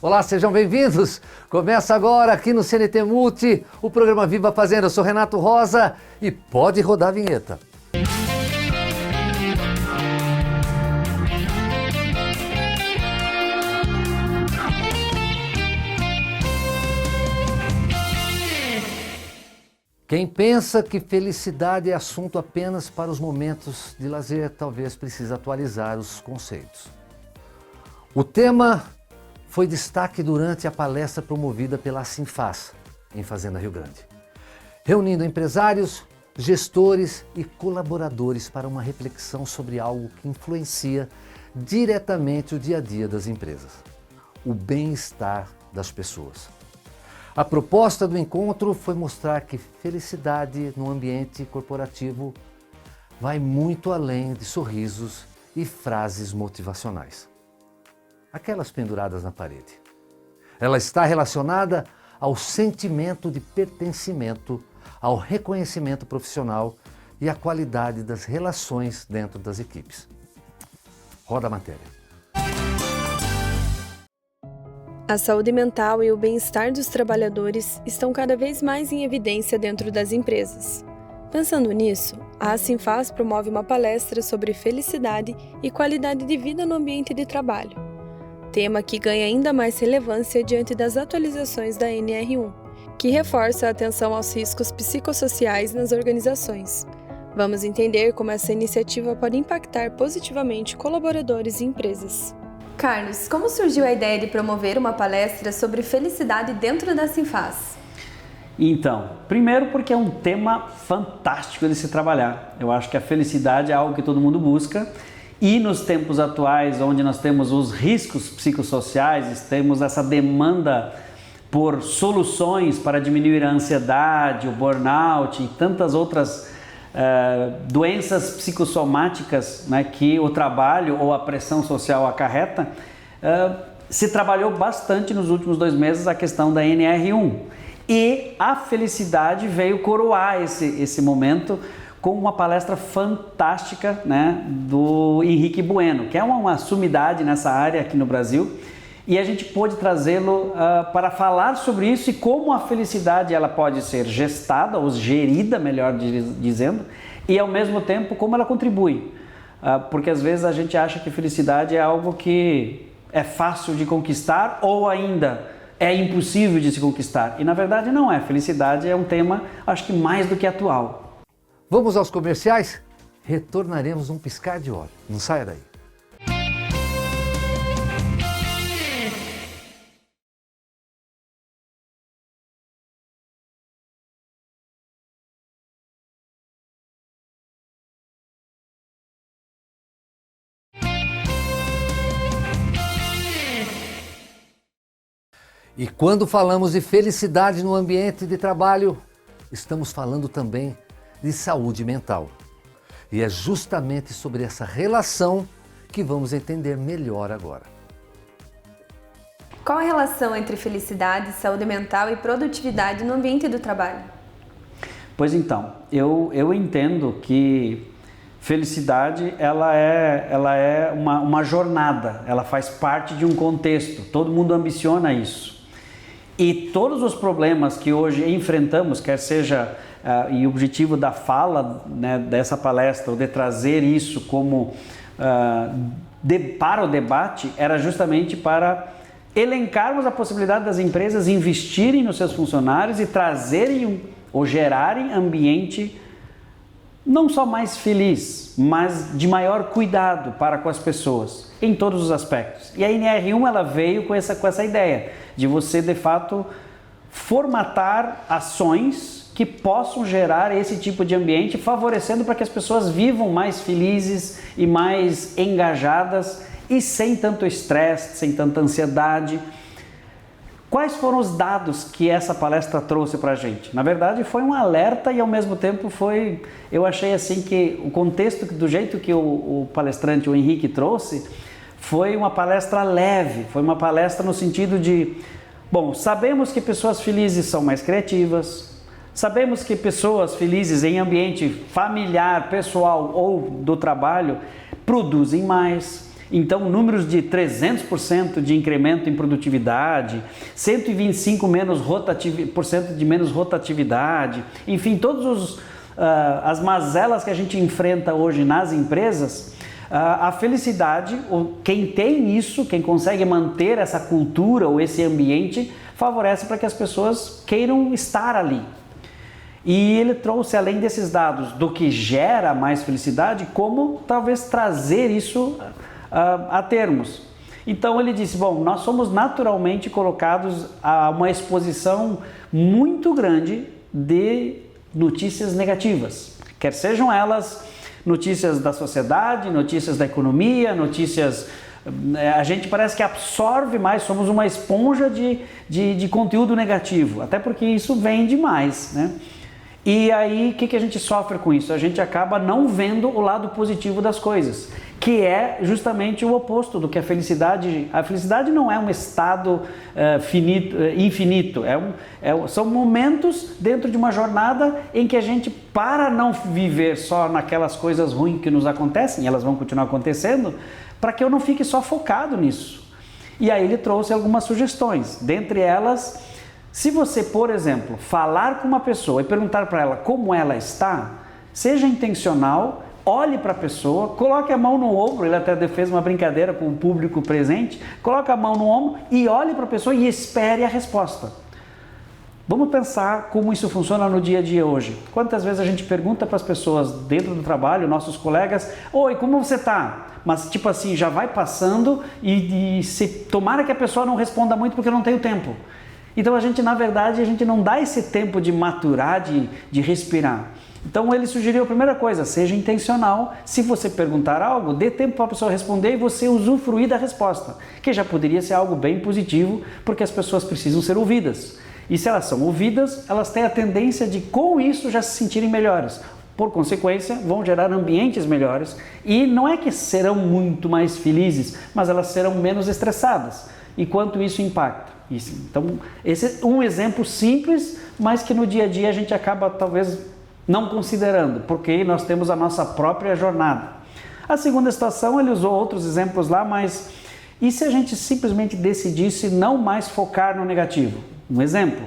Olá, sejam bem-vindos! Começa agora aqui no CNT Multi, o programa Viva a Fazenda. Eu sou Renato Rosa e pode rodar a vinheta. Quem pensa que felicidade é assunto apenas para os momentos de lazer, talvez precise atualizar os conceitos. O tema foi destaque durante a palestra promovida pela Sinfaz, em Fazenda Rio Grande, reunindo empresários, gestores e colaboradores para uma reflexão sobre algo que influencia diretamente o dia a dia das empresas: o bem-estar das pessoas. A proposta do encontro foi mostrar que felicidade no ambiente corporativo vai muito além de sorrisos e frases motivacionais, aquelas penduradas na parede. Ela está relacionada ao sentimento de pertencimento, ao reconhecimento profissional e à qualidade das relações dentro das equipes. Roda a matéria. A saúde mental e o bem-estar dos trabalhadores estão cada vez mais em evidência dentro das empresas. Pensando nisso, a Sinfaz promove uma palestra sobre felicidade e qualidade de vida no ambiente de trabalho, tema que ganha ainda mais relevância diante das atualizações da NR1, que reforça a atenção aos riscos psicossociais nas organizações. Vamos entender como essa iniciativa pode impactar positivamente colaboradores e empresas. Carlos, como surgiu a ideia de promover uma palestra sobre felicidade dentro da Sinfaz? Então, primeiro porque é um tema fantástico de se trabalhar. Eu acho que a felicidade é algo que todo mundo busca e nos tempos atuais, onde nós temos os riscos psicossociais, temos essa demanda por soluções para diminuir a ansiedade, o burnout e tantas outras doenças psicossomáticas, né, que o trabalho ou a pressão social acarreta, se trabalhou bastante nos últimos 2 meses a questão da NR1 e a felicidade veio coroar esse momento com uma palestra fantástica, né, do Henrique Bueno, que é uma sumidade nessa área aqui no Brasil, e a gente pôde trazê-lo para falar sobre isso e como a felicidade ela pode ser gestada ou gerida, melhor dizendo, e ao mesmo tempo como ela contribui. Porque às vezes a gente acha que felicidade é algo que é fácil de conquistar ou ainda é impossível de se conquistar. E na verdade não é. Felicidade é um tema, acho que mais do que atual. Vamos aos comerciais? Retornaremos num piscar de olhos. Não saia daí. E quando falamos de felicidade no ambiente de trabalho, estamos falando também de saúde mental. E é justamente sobre essa relação que vamos entender melhor agora. Qual a relação entre felicidade, saúde mental e produtividade no ambiente do trabalho? Pois então, eu entendo que felicidade ela é uma jornada, ela faz parte de um contexto, todo mundo ambiciona isso. E todos os problemas que hoje enfrentamos, quer seja, e o objetivo da fala, né, dessa palestra, ou de trazer isso como para o debate, era justamente para elencarmos a possibilidade das empresas investirem nos seus funcionários e trazerem ou gerarem ambiente não só mais feliz, mas de maior cuidado para com as pessoas, em todos os aspectos. E a NR1 ela veio com essa ideia de você, de fato, formatar ações que possam gerar esse tipo de ambiente, favorecendo para que as pessoas vivam mais felizes e mais engajadas e sem tanto estresse, sem tanta ansiedade. Quais foram os dados que essa palestra trouxe para a gente? Na verdade, foi um alerta e, ao mesmo tempo, eu achei assim que o contexto, do jeito que o palestrante, o Henrique, trouxe, foi uma palestra leve, foi uma palestra no sentido de, bom, sabemos que pessoas felizes são mais criativas, sabemos que pessoas felizes em ambiente familiar, pessoal ou do trabalho produzem mais. Então, números de 300% de incremento em produtividade, 125% de menos rotatividade, enfim, todas as mazelas que a gente enfrenta hoje nas empresas, a felicidade, quem tem isso, quem consegue manter essa cultura ou esse ambiente, favorece para que as pessoas queiram estar ali. E ele trouxe, além desses dados, do que gera mais felicidade, como talvez trazer isso a termos. Então ele disse, bom, nós somos naturalmente colocados a uma exposição muito grande de notícias negativas, quer sejam elas notícias da sociedade, notícias da economia, notícias... A gente parece que absorve mais, somos uma esponja de conteúdo negativo, até porque isso vem demais, né? E aí, o que a gente sofre com isso? A gente acaba não vendo o lado positivo das coisas, que é justamente o oposto do que a felicidade... A felicidade não é um estado infinito, são momentos dentro de uma jornada em que a gente, para não viver só naquelas coisas ruins que nos acontecem, e elas vão continuar acontecendo, para que eu não fique só focado nisso. E aí ele trouxe algumas sugestões, dentre elas... Se você, por exemplo, falar com uma pessoa e perguntar para ela como ela está, seja intencional, olhe para a pessoa, coloque a mão no ombro, ele até fez uma brincadeira com o público presente, coloque a mão no ombro e olhe para a pessoa e espere a resposta. Vamos pensar como isso funciona no dia a dia hoje. Quantas vezes a gente pergunta para as pessoas dentro do trabalho, nossos colegas, oi, como você está? Mas tipo assim, já vai passando e tomara que a pessoa não responda muito porque não tem o tempo. Então na verdade, a gente não dá esse tempo de maturar, de respirar. Então ele sugeriu a primeira coisa, seja intencional, se você perguntar algo, dê tempo para a pessoa responder e você usufruir da resposta, que já poderia ser algo bem positivo, porque as pessoas precisam ser ouvidas. E se elas são ouvidas, elas têm a tendência de com isso já se sentirem melhores. Por consequência, vão gerar ambientes melhores e não é que serão muito mais felizes, mas elas serão menos estressadas. E quanto isso impacta? Então, esse é um exemplo simples, mas que no dia a dia a gente acaba talvez não considerando, porque nós temos a nossa própria jornada. A segunda situação, ele usou outros exemplos lá, mas e se a gente simplesmente decidisse não mais focar no negativo? Um exemplo,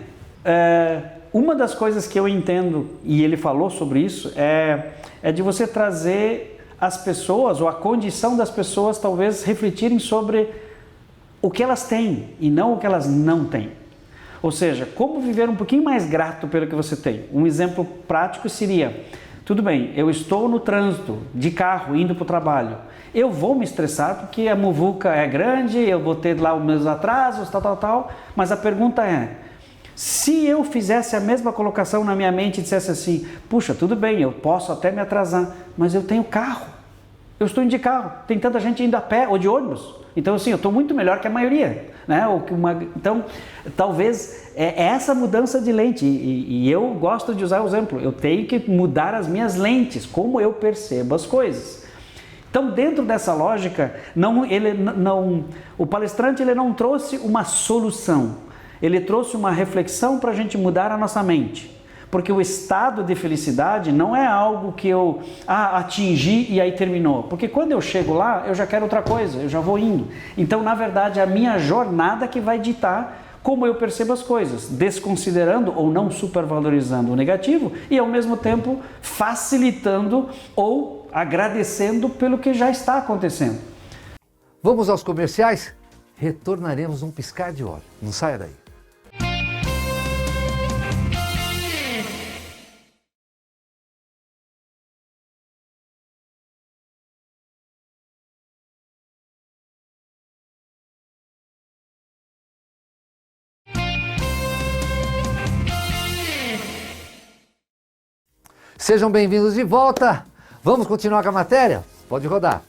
uma das coisas que eu entendo, e ele falou sobre isso, é de você trazer as pessoas, ou a condição das pessoas talvez refletirem sobre o que elas têm e não o que elas não têm. Ou seja, como viver um pouquinho mais grato pelo que você tem. Um exemplo prático seria, tudo bem, eu estou no trânsito de carro indo para o trabalho. Eu vou me estressar porque a muvuca é grande, eu vou ter lá os meus atrasos, tal, mas a pergunta é, se eu fizesse a mesma colocação na minha mente e dissesse assim, puxa, tudo bem, eu posso até me atrasar, mas eu tenho carro, eu estou indo de carro, tem tanta gente indo a pé ou de ônibus. Então, assim, eu estou muito melhor que a maioria, né? Então, talvez essa mudança de lente, e eu gosto de usar o exemplo, eu tenho que mudar as minhas lentes, como eu percebo as coisas. Então, dentro dessa lógica, o palestrante ele não trouxe uma solução, ele trouxe uma reflexão para a gente mudar a nossa mente. Porque o estado de felicidade não é algo que eu atingi e aí terminou. Porque quando eu chego lá, eu já quero outra coisa, eu já vou indo. Então, na verdade, é a minha jornada que vai ditar como eu percebo as coisas, desconsiderando ou não supervalorizando o negativo e, ao mesmo tempo, facilitando ou agradecendo pelo que já está acontecendo. Vamos aos comerciais? Retornaremos num piscar de olhos. Não saia daí. Sejam bem-vindos de volta. Vamos continuar com a matéria? Pode rodar.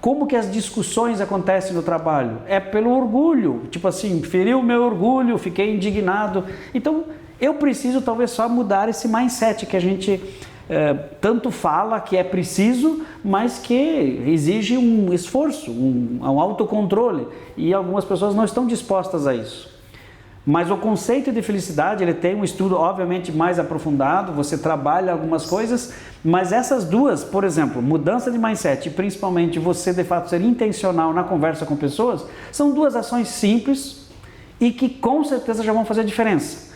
Como que as discussões acontecem no trabalho? É pelo orgulho, tipo assim, feriu o meu orgulho, fiquei indignado. Então, eu preciso talvez só mudar esse mindset que a gente tanto fala que é preciso, mas que exige um esforço, um autocontrole. E algumas pessoas não estão dispostas a isso. Mas o conceito de felicidade, ele tem um estudo obviamente mais aprofundado, você trabalha algumas coisas, mas essas duas, por exemplo, mudança de mindset e principalmente você de fato ser intencional na conversa com pessoas, são duas ações simples e que com certeza já vão fazer a diferença.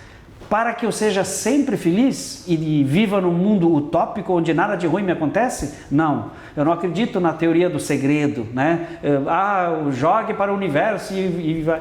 Para que eu seja sempre feliz e viva num mundo utópico onde nada de ruim me acontece? Não, eu não acredito na teoria do segredo, né? Jogue para o universo e vai...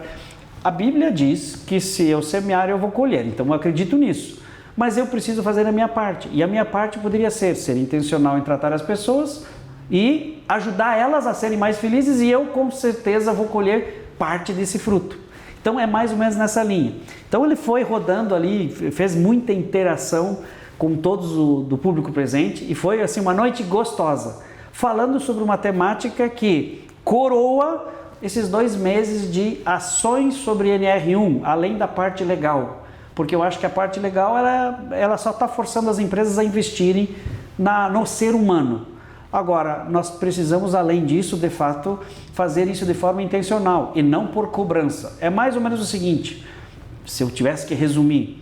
A Bíblia diz que se eu semear eu vou colher, então eu acredito nisso. Mas eu preciso fazer a minha parte, e a minha parte poderia ser intencional em tratar as pessoas e ajudar elas a serem mais felizes, e eu com certeza vou colher parte desse fruto. Então é mais ou menos nessa linha. Então ele foi rodando ali, fez muita interação com todos do público presente e foi assim uma noite gostosa, falando sobre uma temática que coroa esses 2 meses de ações sobre NR1, além da parte legal. Porque eu acho que a parte legal ela só está forçando as empresas a investirem no ser humano. Agora, nós precisamos, além disso, de fato, fazer isso de forma intencional e não por cobrança. É mais ou menos o seguinte, se eu tivesse que resumir,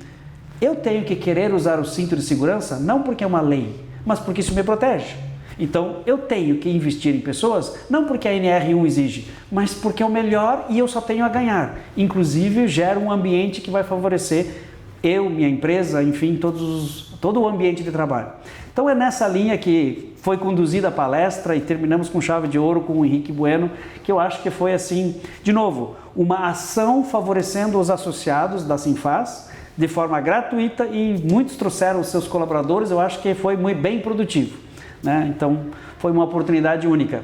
eu tenho que querer usar o cinto de segurança não porque é uma lei, mas porque isso me protege. Então, eu tenho que investir em pessoas, não porque a NR1 exige, mas porque é o melhor e eu só tenho a ganhar. Inclusive, gera um ambiente que vai favorecer eu, minha empresa, enfim, todo o ambiente de trabalho. Então, é nessa linha que foi conduzida a palestra e terminamos com chave de ouro com o Henrique Bueno, que eu acho que foi assim, de novo, uma ação favorecendo os associados da Sinfaz de forma gratuita e muitos trouxeram os seus colaboradores, eu acho que foi muito bem produtivo, né? Então, foi uma oportunidade única.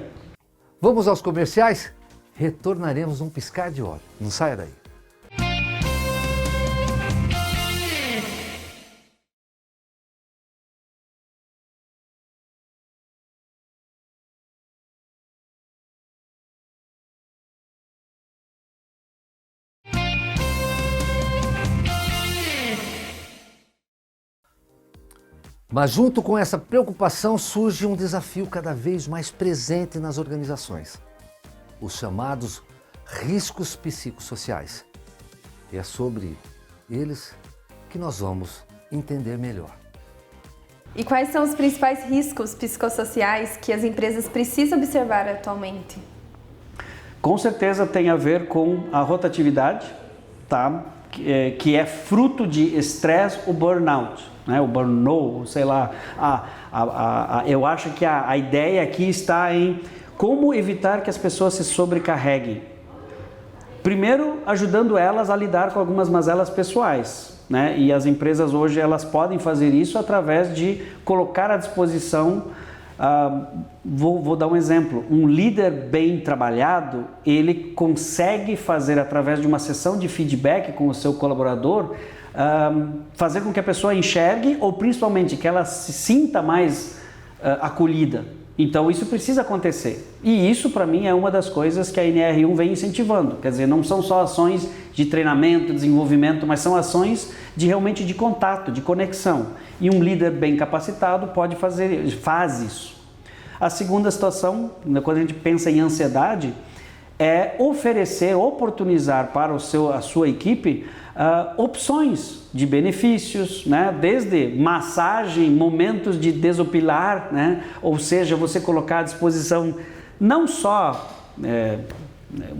Vamos aos comerciais? Retornaremos num piscar de olhos. Não saia daí. Mas junto com essa preocupação surge um desafio cada vez mais presente nas organizações, os chamados riscos psicossociais. E é sobre eles que nós vamos entender melhor. E quais são os principais riscos psicossociais que as empresas precisam observar atualmente? Com certeza tem a ver com a rotatividade, tá? Que é fruto de estresse ou burnout. Né, o burnout, sei lá, eu acho que a ideia aqui está em como evitar que as pessoas se sobrecarreguem. Primeiro, ajudando elas a lidar com algumas mazelas pessoais, né? E as empresas hoje elas podem fazer isso através de colocar à disposição, vou dar um exemplo, um líder bem trabalhado, ele consegue fazer através de uma sessão de feedback com o seu colaborador, fazer com que a pessoa enxergue ou principalmente que ela se sinta mais acolhida. Então isso precisa acontecer. E isso para mim é uma das coisas que a NR1 vem incentivando. Quer dizer, não são só ações de treinamento, desenvolvimento, mas são ações realmente de contato, de conexão. E um líder bem capacitado faz isso. A segunda situação, quando a gente pensa em ansiedade, é oportunizar para a sua equipe opções de benefícios, né? Desde massagem, momentos de desopilar, né? Ou seja, você colocar à disposição não só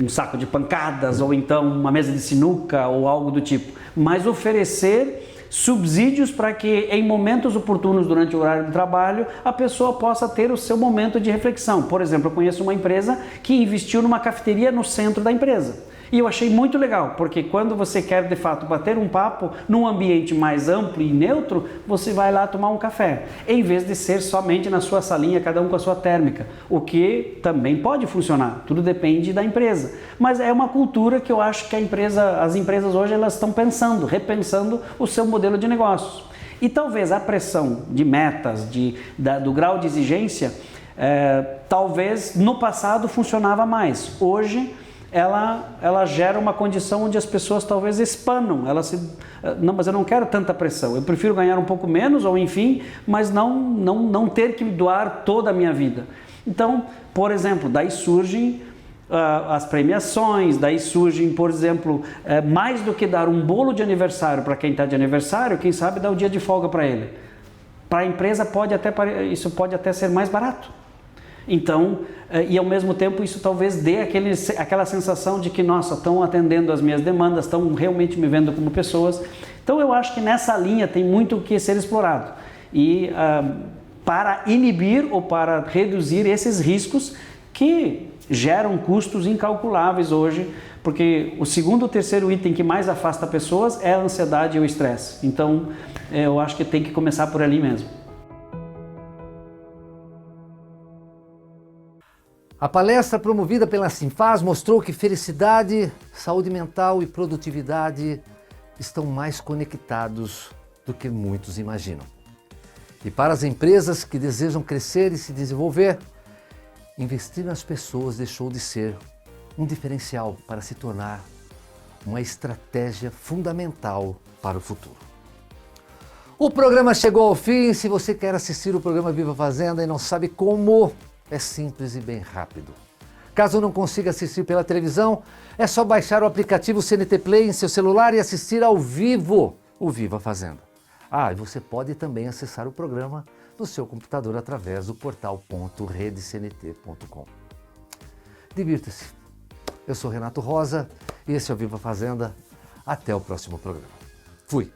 um saco de pancadas ou então uma mesa de sinuca ou algo do tipo, mas oferecer subsídios para que em momentos oportunos durante o horário de trabalho a pessoa possa ter o seu momento de reflexão. Por exemplo, eu conheço uma empresa que investiu numa cafeteria no centro da empresa. E eu achei muito legal, porque quando você quer de fato bater um papo num ambiente mais amplo e neutro, você vai lá tomar um café, em vez de ser somente na sua salinha, cada um com a sua térmica, o que também pode funcionar, tudo depende da empresa. Mas é uma cultura que eu acho que as empresas hoje elas estão repensando o seu modelo de negócios. E talvez a pressão de metas, do grau de exigência, talvez no passado funcionava mais. Hoje, ela gera uma condição onde as pessoas talvez expanam, não, mas eu não quero tanta pressão, eu prefiro ganhar um pouco menos, ou enfim, mas não ter que doar toda a minha vida. Então, por exemplo, daí surgem as premiações, daí surgem, por exemplo, mais do que dar um bolo de aniversário para quem está de aniversário, quem sabe dar o dia de folga para ele. Para a empresa isso pode até ser mais barato. Então, e ao mesmo tempo isso talvez dê aquela sensação de que, nossa, estão atendendo as minhas demandas, estão realmente me vendo como pessoas. Então eu acho que nessa linha tem muito o que ser explorado. E para inibir ou para reduzir esses riscos que geram custos incalculáveis hoje, porque o segundo ou terceiro item que mais afasta pessoas é a ansiedade e o estresse. Então, eu acho que tem que começar por ali mesmo. A palestra promovida pela Sinfaz mostrou que felicidade, saúde mental e produtividade estão mais conectados do que muitos imaginam. E para as empresas que desejam crescer e se desenvolver, investir nas pessoas deixou de ser um diferencial para se tornar uma estratégia fundamental para o futuro. O programa chegou ao fim. Se você quer assistir o programa Viva Fazenda e não sabe como, é simples e bem rápido. Caso não consiga assistir pela televisão, é só baixar o aplicativo CNT Play em seu celular e assistir ao vivo o Viva Fazenda. E você pode também acessar o programa no seu computador através do portal .redecnt.com. Divirta-se. Eu sou Renato Rosa e esse é o Viva Fazenda. Até o próximo programa. Fui!